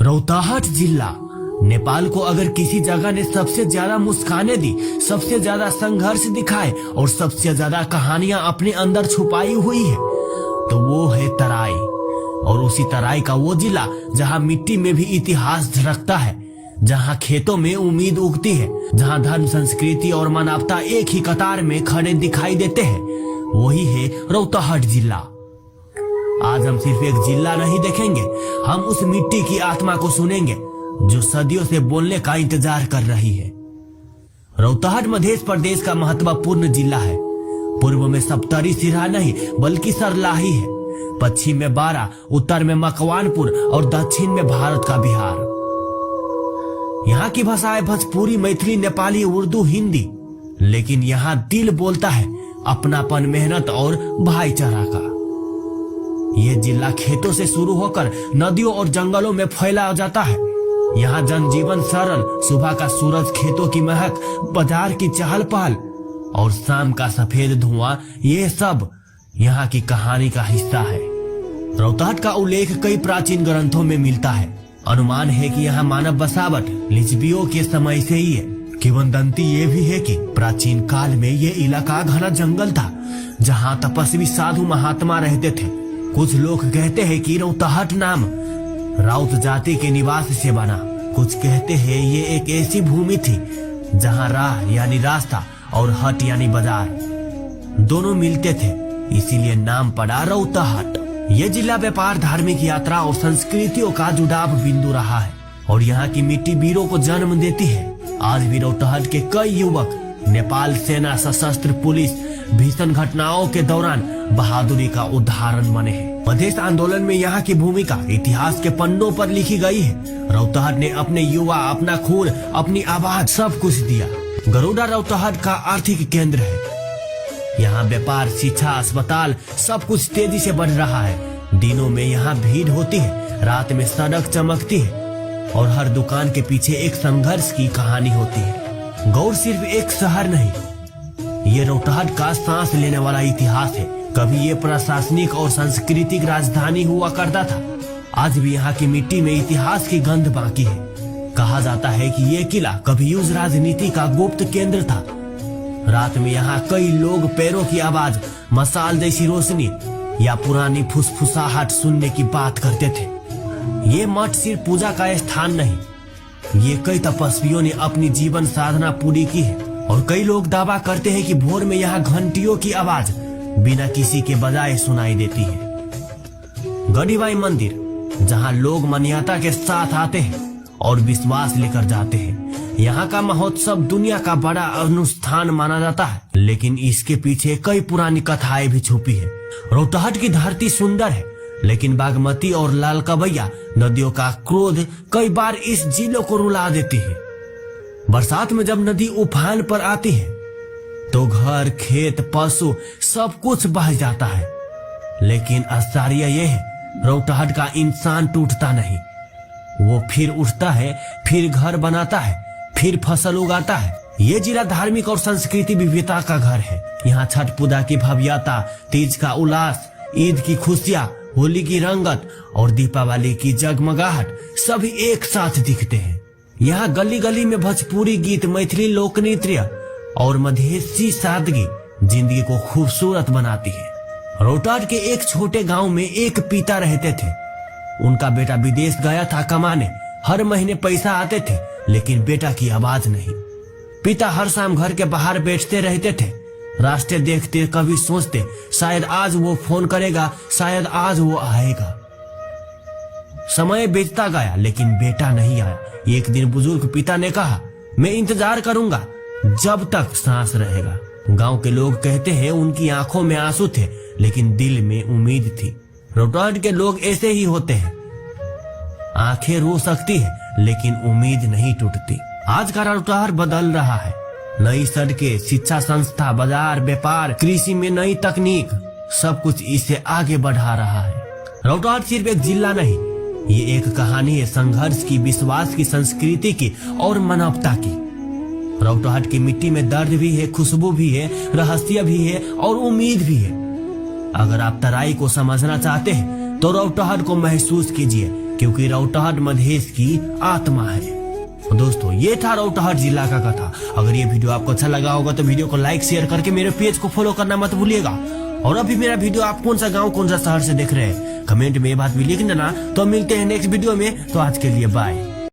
रौताहट जिला नेपाल को अगर किसी जगह ने सबसे ज्यादा मुस्कानें दी, सबसे ज्यादा संघर्ष दिखाए और सबसे ज्यादा कहानियां अपने अंदर छुपाई हुई है तो वो है तराई। और उसी तराई का वो जिला जहां मिट्टी में भी इतिहास झलकता है, जहां खेतों में उम्मीद उगती है, जहां धर्म, संस्कृति और मानवता एक ही कतार में खड़े दिखाई देते हैं, वही है रौताहट जिला। आज हम सिर्फ एक जिला नहीं देखेंगे, हम उस मिट्टी की आत्मा को सुनेंगे जो सदियों से बोलने का इंतजार कर रही है। रौताहट मध्य प्रदेश का महत्वपूर्ण जिला है। पूर्व में सप्तरी सिरहा नहीं बल्कि सरलाही है, पश्चिम में बारा, उत्तर में मकवानपुर और दक्षिण में भारत का बिहार। यहाँ की भाषाएं भोजपुरी, मैथिली, नेपाली, उर्दू, हिंदी, लेकिन यहाँ दिल बोलता है अपनापन, मेहनत और भाईचारा का। ये जिला खेतों से शुरू होकर नदियों और जंगलों में फैला जाता है। यहाँ जनजीवन सरल, सुबह का सूरज, खेतों की महक, बाजार की चहल पहल और शाम का सफेद धुआं, ये सब यहाँ की कहानी का हिस्सा है। रौताहट का उल्लेख कई प्राचीन ग्रंथों में मिलता है। अनुमान है कि यहाँ मानव बसावट लिच्छवियों के समय से ही है। किंवदंती ये भी है कि प्राचीन काल में ये इलाका घना जंगल था जहाँ तपस्वी साधु महात्मा रहते थे। कुछ लोग कहते हैं कि रौताहट नाम राउत जाति के निवास से बना। कुछ कहते हैं ये एक ऐसी भूमि थी जहाँ राह यानी रास्ता और हट यानी बाजार दोनों मिलते थे, इसीलिए नाम पड़ा रौताहट। ये जिला व्यापार, धार्मिक यात्रा और संस्कृतियों का जुड़ाव बिंदु रहा है और यहाँ की मिट्टी वीरों को जन्म देती है। आज भी रौताहट के कई युवक नेपाल सेना, सशस्त्र पुलिस भीषण घटनाओं के दौरान बहादुरी का उदाहरण बने हैं। मधेश आंदोलन में यहाँ की भूमिका इतिहास के पन्नों पर लिखी गई है। रौताहट ने अपने युवा, अपना खून, अपनी आवाज सब कुछ दिया। गरुड़ा रौताहट का आर्थिक केंद्र है। यहाँ व्यापार, शिक्षा, अस्पताल सब कुछ तेजी से बढ़ रहा है। दिनों में यहाँ भीड़ होती है, रात में सड़क चमकती है और हर दुकान के पीछे एक संघर्ष की कहानी होती है। गौर सिर्फ एक शहर नहीं, ये रौताहट का सांस लेने वाला इतिहास है। कभी ये प्रशासनिक और सांस्कृतिक राजधानी हुआ करता था। आज भी यहाँ की मिट्टी में इतिहास की गंध बाकी है। कहा जाता है कि ये किला कभी युद्ध राजनीति का गुप्त केंद्र था। रात में यहाँ कई लोग पैरों की आवाज, मसाल जैसी रोशनी या पुरानी फुसफुसाहट सुनने की बात करते थे। ये मठ सिर्फ पूजा का स्थान नहीं, ये कई तपस्वियों ने अपनी जीवन साधना पूरी की है। और कई लोग दावा करते हैं कि भोर में यहाँ घंटियों की आवाज बिना किसी के बजाय सुनाई देती है। गढ़ीबाई मंदिर, जहाँ लोग मान्यता के साथ आते हैं और विश्वास लेकर जाते हैं। यहाँ का महोत्सव दुनिया का बड़ा अनुष्ठान माना जाता है, लेकिन इसके पीछे कई पुरानी कथाएं भी छुपी है। रौताहट की धरती सुंदर है, लेकिन बागमती और लालकबैया नदियों का क्रोध कई बार इस जिले को रुला देती है। बरसात में जब नदी उफान पर आती है तो घर, खेत, पशु सब कुछ बह जाता है। लेकिन आश्चर्य यह है, रौताहट का इंसान टूटता नहीं। वो फिर उठता है, फिर घर बनाता है, फिर फसल उगाता है। ये जिला धार्मिक और संस्कृति विविधता का घर है। यहाँ छठ पूजा की भव्यता, तीज का उल्लास, ईद की खुशियाँ, होली की रंगत और दीपावली की जगमगाहट सभी एक साथ दिखते हैं। यहाँ गली गली में भोजपुरी गीत, मैथिली लोक नृत्य और मधेसी सादगी जिंदगी को खूबसूरत बनाती है। रौताहट के एक छोटे गांव में एक पिता रहते थे। उनका बेटा विदेश गया था कमाने। हर महीने पैसा आते थे, लेकिन बेटा की आवाज नहीं। पिता हर शाम घर के बाहर बैठते रहते थे, रास्ते देखते, कभी सोचते शायद आज वो फोन करेगा, शायद आज वो आएगा। समय बीतता गया, लेकिन बेटा नहीं आया। एक दिन बुजुर्ग पिता ने कहा, मैं इंतजार करूंगा जब तक सांस रहेगा। गांव के लोग कहते हैं उनकी आंखों में आंसू थे, लेकिन दिल में उम्मीद थी। रौताहट के लोग ऐसे ही होते हैं, आंखें रो सकती है लेकिन उम्मीद नहीं टूटती। आज का रौताहट बदल रहा है। नई सड़कें, शिक्षा संस्था, बाजार, व्यापार, कृषि में नई तकनीक, सब कुछ इसे आगे बढ़ा रहा है। रौताहट सिर्फ एक जिला नहीं, ये एक कहानी है संघर्ष की, विश्वास की, संस्कृति की और मानवता की। रौताहट की मिट्टी में दर्द भी है, खुशबू भी है, रहस्य भी है और उम्मीद भी है। अगर आप तराई को समझना चाहते हैं तो रौताहट को महसूस कीजिए। क्योंकि रौटहट मधेश की आत्मा है। तो दोस्तों ये था रौटहट जिला का कथा। अगर ये वीडियो आपको अच्छा लगा होगा तो वीडियो को लाइक शेयर करके मेरे पेज को फॉलो करना मत भूलिएगा। और अभी मेरा वीडियो आप कौन सा गांव कौन सा शहर से देख रहे हैं कमेंट में ये बात भी लिख देना। तो मिलते हैं नेक्स्ट वीडियो में, तो आज के लिए बाय।